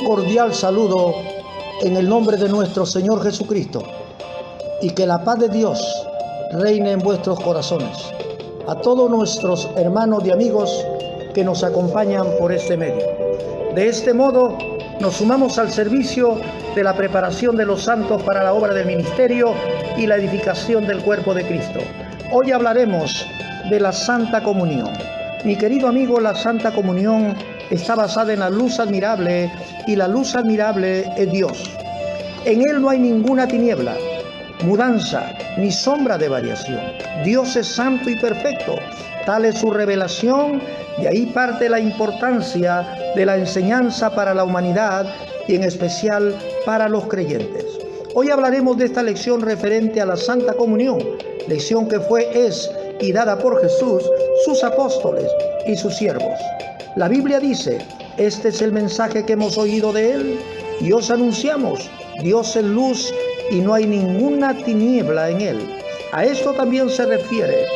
cordial saludo en el nombre de nuestro Señor Jesucristo, y que la paz de Dios reine en vuestros corazones. A todos nuestros hermanos y amigos que nos acompañan por este medio. De este modo, nos sumamos al servicio de la preparación de los santos para la obra del ministerio y la edificación del cuerpo de Cristo. Hoy hablaremos de la Santa Comunión. Mi querido amigo, la Santa Comunión está basada en la luz admirable, y la luz admirable es Dios. En Él no hay ninguna tiniebla, mudanza, ni sombra de variación. Dios es santo y perfecto, tal es su revelación, y ahí parte la importancia de la enseñanza para la humanidad y en especial para los creyentes. Hoy hablaremos de esta lección referente a la Santa Comunión, lección que es y dada por Jesús, sus apóstoles y sus siervos. La Biblia dice: este es el mensaje que hemos oído de Él y os anunciamos. Dios es luz y no hay ninguna tiniebla en Él. A esto también se refiere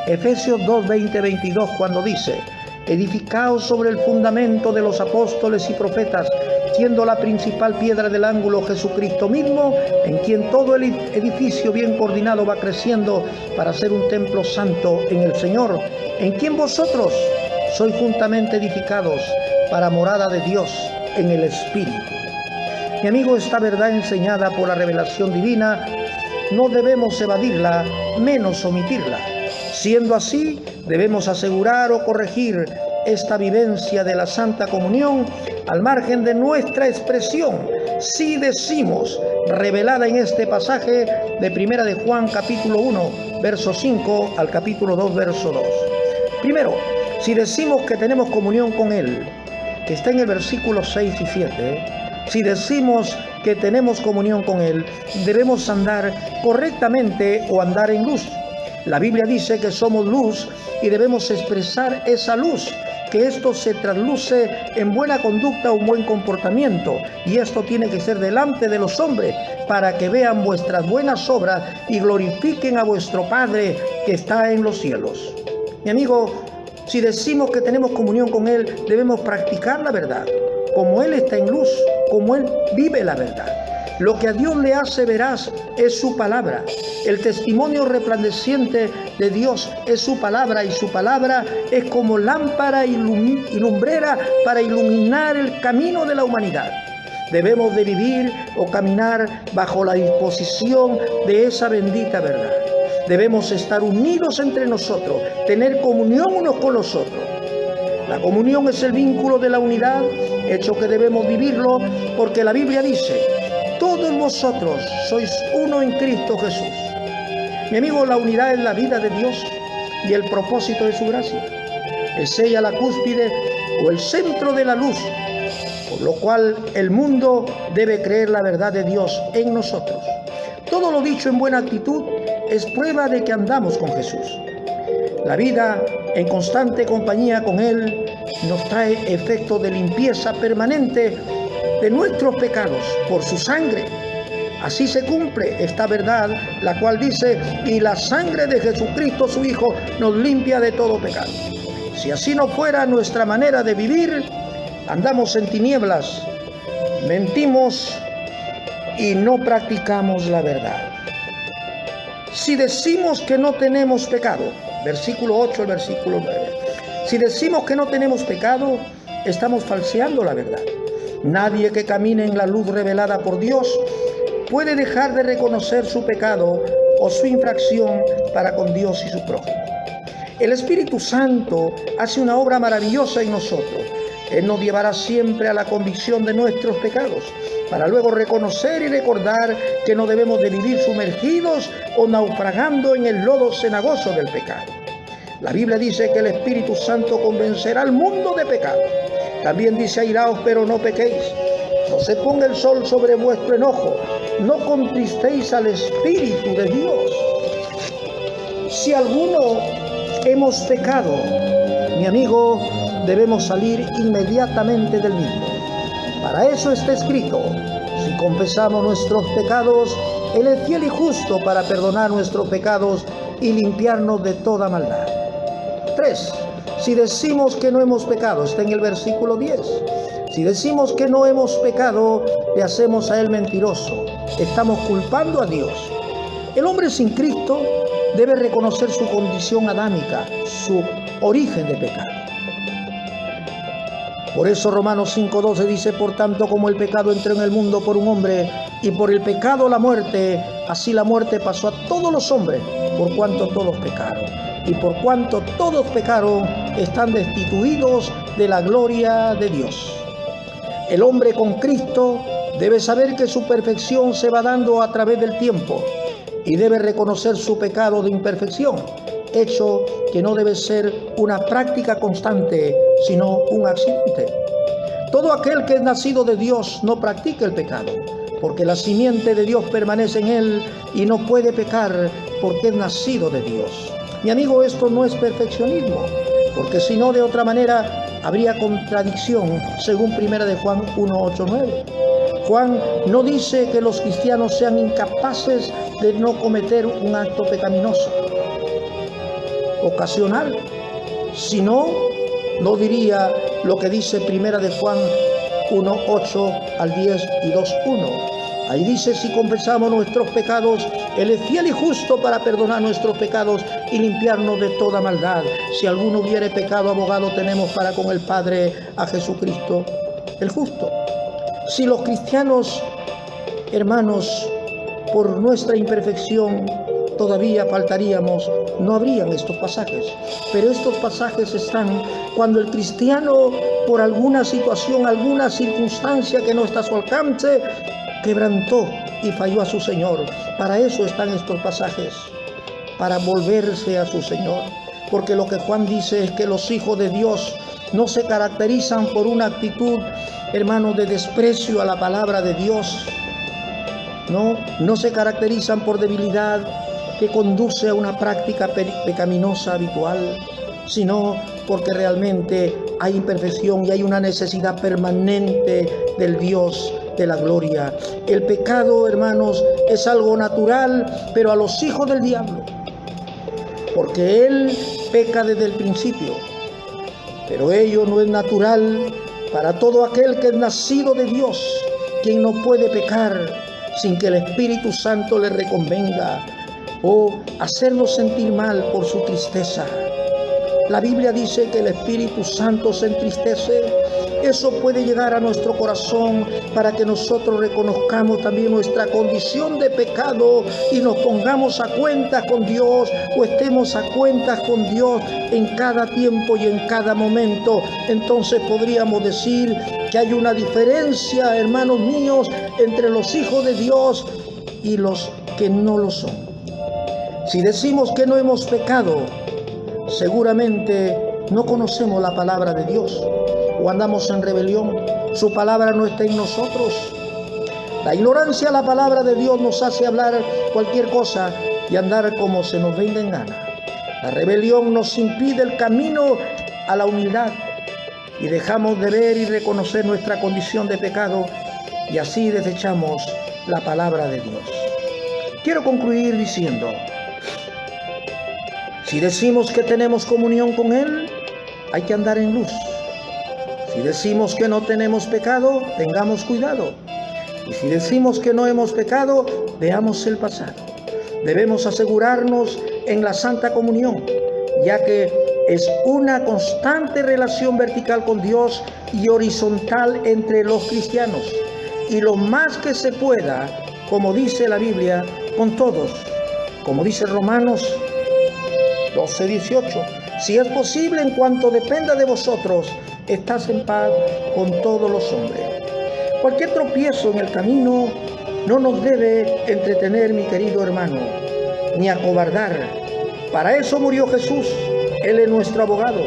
Efesios 2, 20, 22, cuando dice: edificaos sobre el fundamento de los apóstoles y profetas, siendo la principal piedra del ángulo Jesucristo mismo, en quien todo el edificio bien coordinado va creciendo para ser un templo santo en el Señor, en quien vosotros sois juntamente edificados para morada de Dios en el Espíritu. Mi amigo, esta verdad enseñada por la revelación divina no debemos evadirla, menos omitirla. Siendo así, debemos asegurar o corregir esta vivencia de la Santa Comunión al margen de nuestra expresión, si decimos, revelada en este pasaje de Primera de Juan capítulo 1, verso 5 al capítulo 2, verso 2. Primero, si decimos que tenemos comunión con Él, que está en el versículo 6 y 7, si decimos que tenemos comunión con Él, debemos andar correctamente o andar en luz. La Biblia dice que somos luz y debemos expresar esa luz, que esto se trasluce en buena conducta o un buen comportamiento, y esto tiene que ser delante de los hombres para que vean vuestras buenas obras y glorifiquen a vuestro Padre que está en los cielos. Mi amigo, si decimos que tenemos comunión con Él, debemos practicar la verdad, como Él está en luz, como Él vive la verdad. Lo que a Dios le hace veraz es su palabra. El testimonio resplandeciente de Dios es su palabra, y su palabra es como lámpara y lumbrera para iluminar el camino de la humanidad. Debemos de vivir o caminar bajo la disposición de esa bendita verdad. Debemos estar unidos entre nosotros, tener comunión unos con los otros. La comunión es el vínculo de la unidad, hecho que debemos vivirlo, porque la Biblia dice: todos vosotros sois uno en Cristo Jesús. Mi amigo, la unidad es la vida de Dios y el propósito de su gracia. Es ella la cúspide o el centro de la luz, por lo cual el mundo debe creer la verdad de Dios en nosotros. Todo lo dicho en buena actitud es prueba de que andamos con Jesús. La vida en constante compañía con Él nos trae efectos de limpieza permanente de nuestros pecados por su sangre. Así se cumple esta verdad, la cual dice: y la sangre de Jesucristo su Hijo nos limpia de todo pecado. Si así no fuera nuestra manera de vivir, andamos en tinieblas, mentimos y no practicamos la verdad. Si decimos que no tenemos pecado, versículo 8 al versículo 9, si decimos que no tenemos pecado, estamos falseando la verdad. Nadie que camine en la luz revelada por Dios puede dejar de reconocer su pecado o su infracción para con Dios y su prójimo. El Espíritu Santo hace una obra maravillosa en nosotros. Él nos llevará siempre a la convicción de nuestros pecados, para luego reconocer y recordar que no debemos de vivir sumergidos o naufragando en el lodo cenagoso del pecado. La Biblia dice que el Espíritu Santo convencerá al mundo de pecado. También dice: airaos, pero no pequéis. No se ponga el sol sobre vuestro enojo. No contristéis al Espíritu de Dios. Si alguno hemos pecado, mi amigo, debemos salir inmediatamente del mismo. Para eso está escrito: si confesamos nuestros pecados, Él es fiel y justo para perdonar nuestros pecados y limpiarnos de toda maldad. 3. Si decimos que no hemos pecado, está en el versículo 10. Si decimos que no hemos pecado, le hacemos a Él mentiroso. Estamos culpando a Dios. El hombre sin Cristo debe reconocer su condición adámica, su origen de pecado. Por eso Romanos 5:12 dice: por tanto, como el pecado entró en el mundo por un hombre, y por el pecado la muerte, así la muerte pasó a todos los hombres, por cuanto todos pecaron. Y por cuanto todos pecaron, están destituidos de la gloria de Dios. El hombre con Cristo debe saber que su perfección se va dando a través del tiempo y debe reconocer su pecado de imperfección, hecho que no debe ser una práctica constante, sino un accidente. Todo aquel que es nacido de Dios no practica el pecado, porque la simiente de Dios permanece en él y no puede pecar porque es nacido de Dios. Mi amigo, esto no es perfeccionismo, porque si no, de otra manera habría contradicción, según 1 de Juan 1:8-9. Juan no dice que los cristianos sean incapaces de no cometer un acto pecaminoso ocasional, sino no diría lo que dice 1 de Juan 1:8-10 y 2:1. Ahí dice: si confesamos nuestros pecados, Él es fiel y justo para perdonar nuestros pecados y limpiarnos de toda maldad. Si alguno hubiere pecado, abogado tenemos para con el Padre, a Jesucristo el justo. Si los cristianos, hermanos, por nuestra imperfección todavía faltaríamos, no habrían estos pasajes. Pero estos pasajes están cuando el cristiano, por alguna situación, alguna circunstancia que no está a su alcance, quebrantó y falló a su Señor. Para eso están estos pasajes, para volverse a su Señor. Porque lo que Juan dice es que los hijos de Dios no se caracterizan por una actitud, hermanos, de desprecio a la palabra de Dios. No se caracterizan por debilidad que conduce a una práctica pecaminosa habitual, sino porque realmente hay imperfección y hay una necesidad permanente del Dios de la gloria. El pecado, hermanos, es algo natural, pero a los hijos del diablo, porque él peca desde el principio. Pero ello no es natural para todo aquel que es nacido de Dios, quien no puede pecar sin que el Espíritu Santo le reconvenga o hacerlo sentir mal por su tristeza. La Biblia dice que el Espíritu Santo se entristece. Eso puede llegar a nuestro corazón para que nosotros reconozcamos también nuestra condición de pecado y nos pongamos a cuentas con Dios, o estemos a cuentas con Dios en cada tiempo y en cada momento. Entonces podríamos decir que hay una diferencia, hermanos míos, entre los hijos de Dios y los que no lo son. Si decimos que no hemos pecado, seguramente no conocemos la palabra de Dios o andamos en rebelión. Su palabra no está en nosotros. La ignorancia a la palabra de Dios nos hace hablar cualquier cosa y andar como se nos venga en gana. La rebelión nos impide el camino a la humildad y dejamos de ver y reconocer nuestra condición de pecado y así desechamos la palabra de Dios. Quiero concluir diciendo: si decimos que tenemos comunión con Él, hay que andar en luz. Si decimos que no tenemos pecado, tengamos cuidado. Y si decimos que no hemos pecado, veamos el pasado. Debemos asegurarnos en la Santa Comunión, ya que es una constante relación vertical con Dios y horizontal entre los cristianos. Y lo más que se pueda, como dice la Biblia, con todos. Como dice Romanos 12:18, si es posible, en cuanto dependa de vosotros, estás en paz con todos los hombres. Cualquier tropiezo en el camino no nos debe entretener, mi querido hermano, ni acobardar. Para eso murió Jesús. Él es nuestro abogado.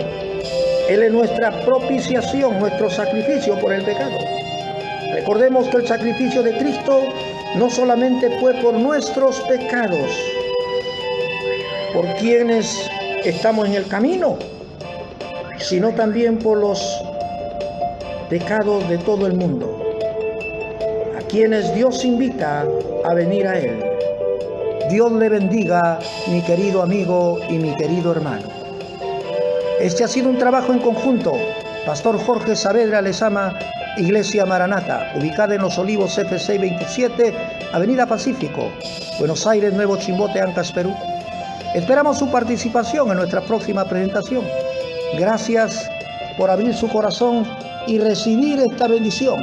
Él es nuestra propiciación, nuestro sacrificio por el pecado. Recordemos que el sacrificio de Cristo no solamente fue por nuestros pecados, por quienes estamos en el camino, sino también por los pecados de todo el mundo, a quienes Dios invita a venir a Él. Dios le bendiga, mi querido amigo y mi querido hermano. Este ha sido un trabajo en conjunto Pastor Jorge Saavedra Lezama, Iglesia Maranata, ubicada en Los Olivos F627, Avenida Pacífico, Buenos Aires, Nuevo Chimbote, Ancash, Perú. Esperamos su participación en nuestra próxima presentación. Gracias por abrir su corazón y recibir esta bendición.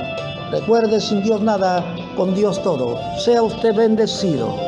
Recuerde, sin Dios nada, con Dios todo. Sea usted bendecido.